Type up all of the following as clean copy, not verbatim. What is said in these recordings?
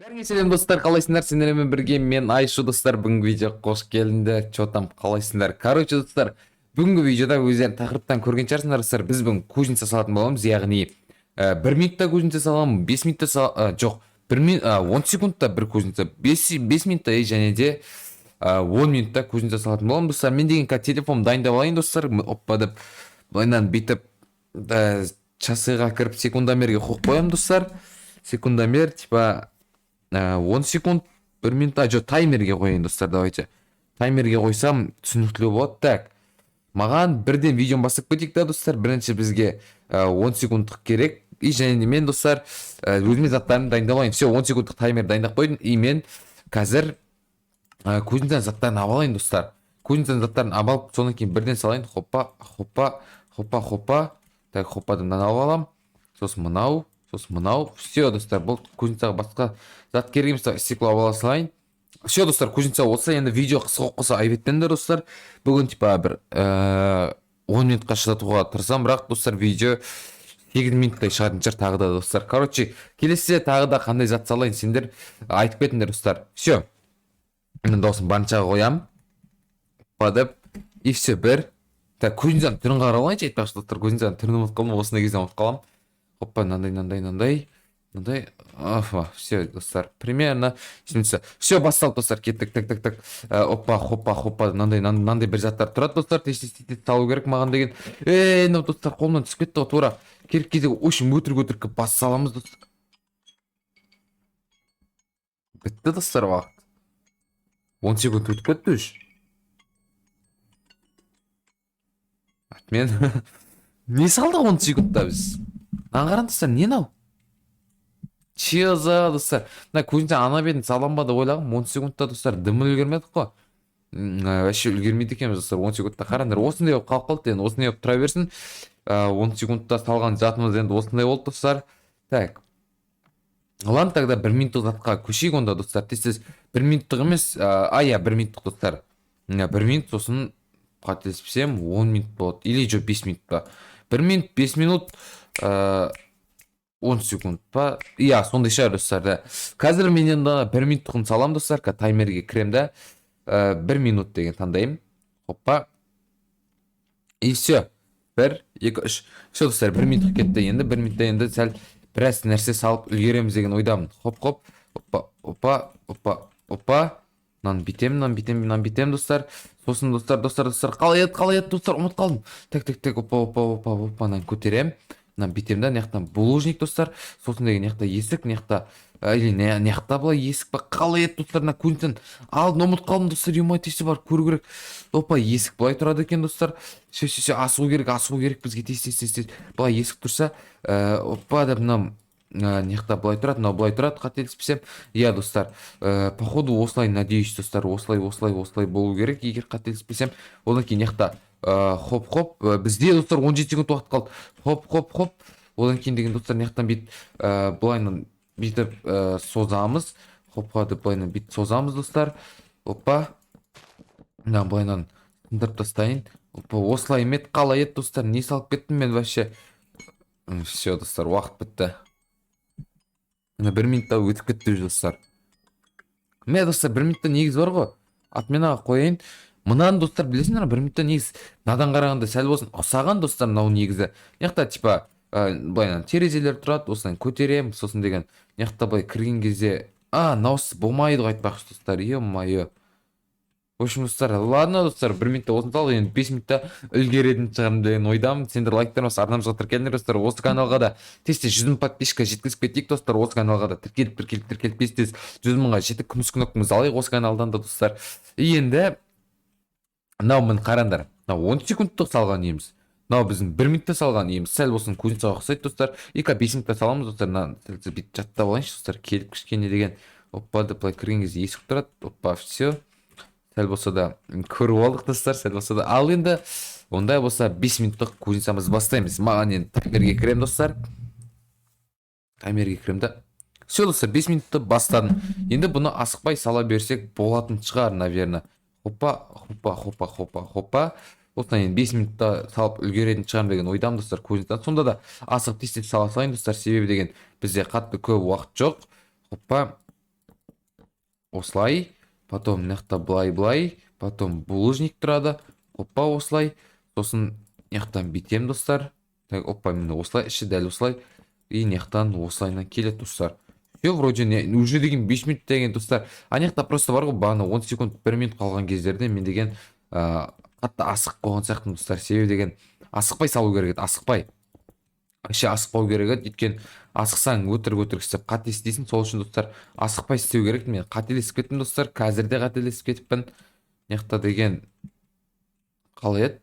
Бәріңе сәлем достар, қалайсыңдар? Сендермен бірге мен Айшу достар. Бүгінгі видео қош келдіңдер. Чо там, қалайсыңдар? Короче достар, бүгінгі видеода өздерің тақырыптан көрген шығарсыңдар достар. Біз бүгін кузница салатын боламыз, яғни 1 минутта кузница саламын, 5 минутта жоқ, 10 секундта бір кузница, 5 минутта және де 10 минутта кузница салатын боламын достар. Мен деген телефон дайындап алайын достар. Оппа деп былайынан бүйтіп часыға кіріп секундомерге қойып қоямын достар. Секундомер типа 10 секунд 1 минут, жоқ, таймерге қояйын достар. Давайте таймерге қойсам түсініктілі болады. Так, маған бірден видеоны бастап кетейік та достар. Бірінші бізге 10 секундтық керек. И және де мен достар өзіме заттарымды дайындап алайын. Все, 10 секундтық таймер дайындап қойдым. И мен қазір кузницаның заттарын алып алайын достар. Кузницаның заттарын алып, содан кейін бірден салайын. Хоппа, хоппа, хоппа, хоппа. Так, хоппадан алып аламын. Сосын мынау. Все достар, бұл кузницаға басқа зат керек емес, стекло ала салайын. Все достар, кузница болса, енді видео қысқа қоса айбеттендер достар. Бүгін типа бір 10 минутқа шығатуға тырысамын, бірақ достар видео 8 минуттай шығатын шығар тағы да достар. Короче, келесі тағы да қандай зат салайын сендер айтып кетіңдер достар. Все. Мен дауысын барыншаға қоямын. Падып, и все, бір. Так, кузницаның түрін қаралайыншы, айтпақшы достар, кузницаның түрін ұмытып қалдым, осындай кезде ұмытып қаламын. Опа, мынандай. Все, достар, примерно. Все, басталды достар, кеттік, так. Опа, хоппа, мынандай бір заттар тұрады достар, тез салу керек маған деген. Мынау достар, қолымнан түсіп кетті ғой, тура. Керек кезде очень өтірік бас саламыз достар. Бітті достар, уақыт. 10 секунд өтіп кетті үш. Мен не салды 10 секундта біз? Аңғаран достар, не нау? Че за достар? Мына кузница ана бетін салам ба деп ойлағым, 10 секундта достар, дымы үлгермедік қой. Вообще үлгермейді екенбіз достар, 10 секундта. Қараңдар, осындай болып қалып қалды, енді осындай болып тұра берсін. 10 секундта салған затымыз енді осындай болды достар. Так. Ладно, тогда 1 минуттық затқа көшейік онда достар. Тез 1 минуттық емес, 1 минуттық достар. 1 минут, сосын қателеспесем 10 минут болады. Или же 5 минут па. 1 минут, 5 минут, 10 секунд па. Иә, сондай шығар достар да. Қазір мен енді 1 минуттығын салам достар, таймерге кірем да. 1 минут деген таңдайым. Хоппа. И все. 1, 2, 3. Все достар, 1 минуттық кетті енді. 1 минутта енді сәл біраз нәрсе салып үлгереміз деген ойдамын. Хоп. Опа. Нан битем достар. Сосын достар, қалай еді достар, ұмыт қалдым. Так, опа, нан көтерем. Нан битем да, неқтан булыжник достар. Сосын деген неқта есік, неқта, или неқта бұла есік ба, қалай еді достар, на кузницаның алдын ұмыт қалдым достар, тесі бар, көру керек. Опа, есік бұлай тұрады екен достар. Все, асығу керек бізге тез. Бұлай есік тұрса, опа, да бұнам, неқта бұлай тұрады, қателеспесем. Иә достар, походу осылай, надеюсь достар, осылай болу керек, егер қателеспесем. Одан кейін неқта хоп, бізде достар 17 секунд уақыт қалды. Хоп. Одан кейін деген достар неқтан бұлайынан бүйтіп созамыз. Хопқа деп бұлайынан бүйтіп созамыз достар. Опа. Бұлайынан сындырып тастайын. Опа, осылай емет, қалай ет достар, не салып кеттім мен вообще. Все достар, уақыт бітті. 1 минутта өтіп кетті достар. Мен достар 1 минутта негіз бар ғой. Атменаға қойайын. Мұнан достар білесіңдер, 1 минутта негіз надан қарағанда сәл болсын ұсаған достар, мынау негізі. Неқта типа былайынан терезелер тұрады, осыдан көтерем, сосын деген неқта былай кірген кезде наусыз болмайды ғой айтпақшы достар. Е-мое. В общем достар, ладно достар, 1 минутта осын сал, енді 5 минутта үлгеретін шығарым деген ойдамын. Сендер лайктарыңыз ардамызға тіркеліңдер достар. Осы каналға да тез 100 подписчика жеткізіп кетейік достар. Осы каналға да тіркеліп тез 100 мыңға жетіп күміс кнопкамызды алайық осы каналдан да достар. Енді мынау мін қараңдар, 10 секундтық салған еміз. Мынау біздің 1 минутта салған еміз. Сәл болсын кузницаға ұқсайды достар. 5 минутта саламыз достар. Бүйтіп жаттап алайыншы достар. Келіп кішкене деген. Опа, деп былай кірген кезде есік тұрады. Опа, все. Сәл болса да көріп алдық достар. Сәл болса да. Ал енді ондай болса 5 минуттық кузницамыз бастаймыз. Маған енді таймерге кірем достар. Таймерге кірем да. Все достар, 5 минутта бастадым. Енді бұны асықпай сала берсек болатын шығар, наверное. Хоппа. Осыдан енді 5 минутта салып үлгеретін шығарым деген ойдам достар кузницадан. Сонда да асығып тез сала салайын достар, себебі деген бізде қатты көп уақыт жоқ. Хоппа. осылай, потом мына былай, потом булыжник тұрады. Опа, осылай. Сосын мына бүйтем достар. Так, опа, міне осылай, іші дәл осылай. И мына осылайынан келеді достар. Все, вроде уже деген 5 минут деген достар. Мына просто бар ғой, бағана 10 секунд 1 минут қалған кездерде мен деген қатты асық қойған сияқтымын достар. Себебі деген асықпай салу керек еді, асықпай. Вообще асықпау керек еді, өйткені асықсаң өтірік істеп қате істейсің. Сол үшін достар асықпай істеу керек. Мен қателесіп кеттім достар, қазір де қателесіп кетіппін. Мына деген қалай еді?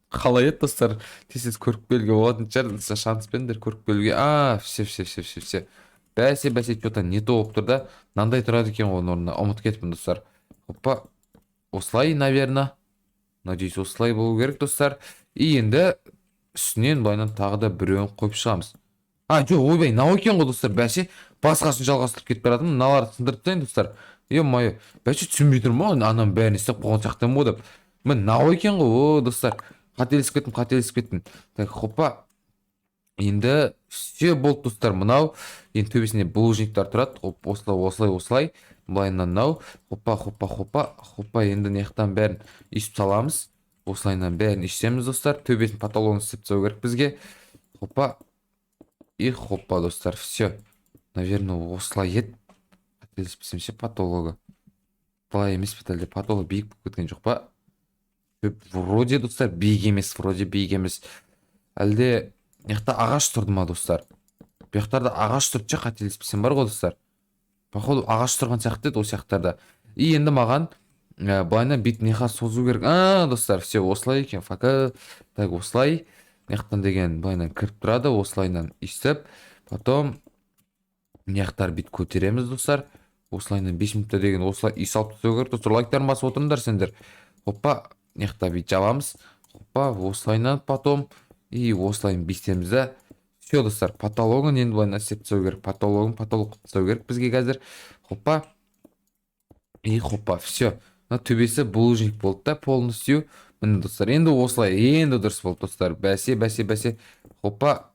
Қалай еді достар? Тез көріп келуге болатын шығар достар, шанс беріңдер көріп келуге. Все. Бәсе, что-то не то болып тұр да. Мынандай тұрады екен ғой орнына, ұмытып кетіппін достар. Опа, осылай, наверное. Надеюсь, осылай болу керек достар. И енді үстінен былайынан тағы да біреуін қойып шығамыз. Жоқ, ойбай, мынау екен ғой достар. Бәсе, басқасын жалғастырып кетіп баратырмын. Мыналарды сындырып тастайын достар. Е-мое, бәсе түсінбей тұрмын ғой, ананың бәрін істеп қойған сияқтымын ғой деп. Міне мынау екен ғой, достар. Қателесіп кеттім. Так, хопа. Енді все болды достар. Мынау енді төбесінде булыжниктар тұрады. Осылай. Былайынан мынау. Хопа. Енді мынаяқтан бәрін үйіп саламыз. Осылайынан бәрін үйсеміз достар. Төбесін потологын істеп тастау керек бізге. Хопа. И хопа достар. Все. Наверное, осылай еді. Қателеспесем ше потологы. Былай емес пе әлде потолог биік болып кеткен жоқ па? Вроде достар биік емес. Әлде мына ағаш тұрды ма достар? Бұяқтарда ағаш тұрды ше, қателеспесем бар ғой достар. Походу ағаш тұрған сияқты еді, осы сияқтарда. И енді маған былайынан бүйтіп мына созу керек. Достар, все осылай екен. Так, осылай. Мынаяқтан деген былайынан кіріп тұрады, осылайынан үйсіп. Потом мынаяқтар бүйтіп көтереміз достар. Осылайынан 5 минутта деген осылай үй салып тастау керек достар. Лайктарын басып отырыңдар сендер. Хоппа, мынаяқта бүйтіп жабамыз. Хоппа, осылайынан потом и осылайын бүйтеміз да. Все достар, потологын енді былайынан істеп тастау керек. Потолог қылып тастау керек бізге қазір. Хоппа. И хоппа, все. Мына төбесі булыжник болды да, полностью. Міне достар, енді осылай, енді дұрыс болды достар. Бәсе. Хоппа.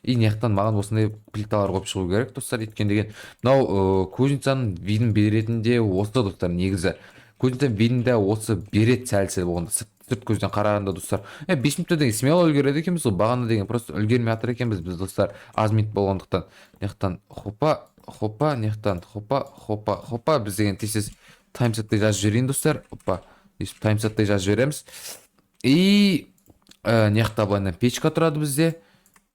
И мынаяқтан маған осындай плиталар қойып шығу керек достар. Өйткені деген мынау кузницаның видін беретін де осы достар, негізі. Кузницаның видін де осы береді сәл болғанда. Сырт көзден қарағанда достар. 5 минутта деген смело үлгереді екенбіз ғой. Бағана деген просто үлгермей жатыр екенбіз біз достар. Аз минут болғандықтан. Мынаяқтан хоппа, мынаяқтан хоппа. Біз деген тез таймсетте жазып жіберейін достар. Опа. Таймсетте жазып жібереміз. И мынаяқта былайынан печка тұрады бізде.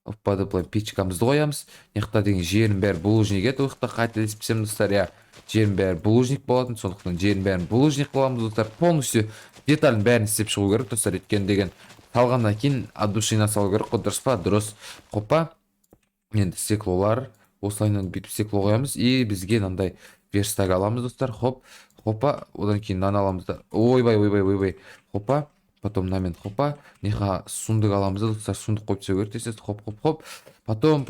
Опа, былай печкамызды қоямыз. Мынаяқта деген жерін бәрі булыжник еді. Ояқта қателеспесем достар, жерін бәрі булыжник болатын. Сондықтан жерін бәрін булыжник қыламыз достар. Полностью деталін бәрін істеп шығу керек достар. Өйткені деген салғаннан кейін от душина салу керек қой, дұрыс па? Дұрыс. Хоппа. Енді стеклолар. Осылайынан бүйтіп стекло қоямыз. И бізге мынандай верстак аламыз достар. Хоппа. Одан кейін мынаны аламыз да. Ойбай. Хоппа. Потом намен хоппа. Неха сундық аламыз да достар. Сундық қойып тастау керек тез. Хоп. Потом.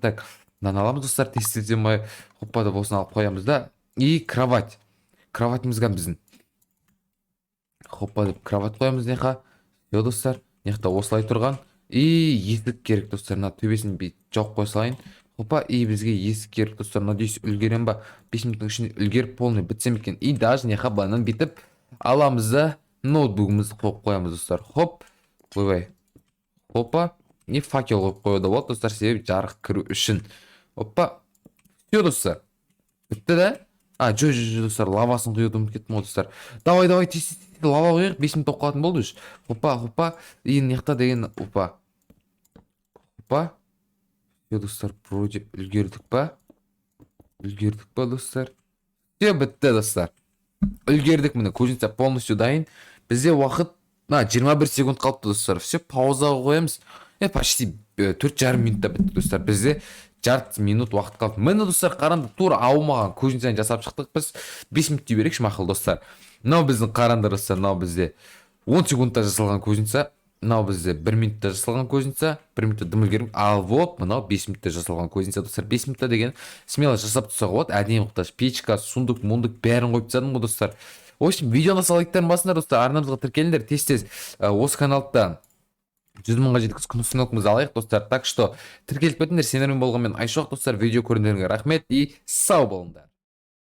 Так. Мынаны аламыз достар. Тез демай. Хоппа да болсын алып қоямыз да. И кровать. Кроватімізге біздің. Хоппа деп кровать қоямыз неха. Все достар. Нехта осылай тұрған. И есік керек достар. Мына төбесін бүйтіп жауып қоя салайын. Хоппа, и бізге есік керек достар. Надеюсь, үлгерем ба? 5 минуттың ішінде үлгеріп полный бітсем екен. И даже неха банан бітіп аламыз да ноутбугымызды қойып қоямыз достар. Хоп. Ойбай. Хоппа. И факел қойып қоюда болады достар, себебі жарық кіру үшін. Оппа. Все достар. Бітті да? Жо достар, лавасын құюды ұмытып кеттім ғой достар. Давай, тез лава қояйық, 5 минут оқылатын болды үш. Хоппа. И мынаяқта деген опа. Все достар, вроде үлгердік па достар? Все бітті достар. Үлгердік, міне кузница полностью дайын. Бізде уақыт 21 секунд қалыпты достар. Все, паузаға қоямыз. Почти 4,5 минутта бітті достар. Бізде жарты минут уақыт қалды. Міне достар, қаранды тура ауымаған кузницаны жасап шықтық біз. 5 минут дей берекші мақұл достар. Мынау біздің қаранды достар, мынау бізде 10 секундта жасалған кузница. Мынау бізде 1 минутта жасалған кузница. 1 минутта дым үлгерім. Ал вот, мынау 5 минутта жасалған кузница достар. 5 минутта деген смело жасап тұрсақ болады. Әдейі мұқтаж печка, сундық, мұндық бәрін қойып тастадым ғой достар. В общем, видеоны лайктарын басыңдар достар. Арнамызға тіркеліңдер тез. Осы каналда 100 мыңға жеткізіп сыйлығымызды алайық достар. Так что тіркеліп кетіңдер. Сендермен болған мен Айшоқ достар. Видео көргендеріңізге рахмет и сау болыңдар.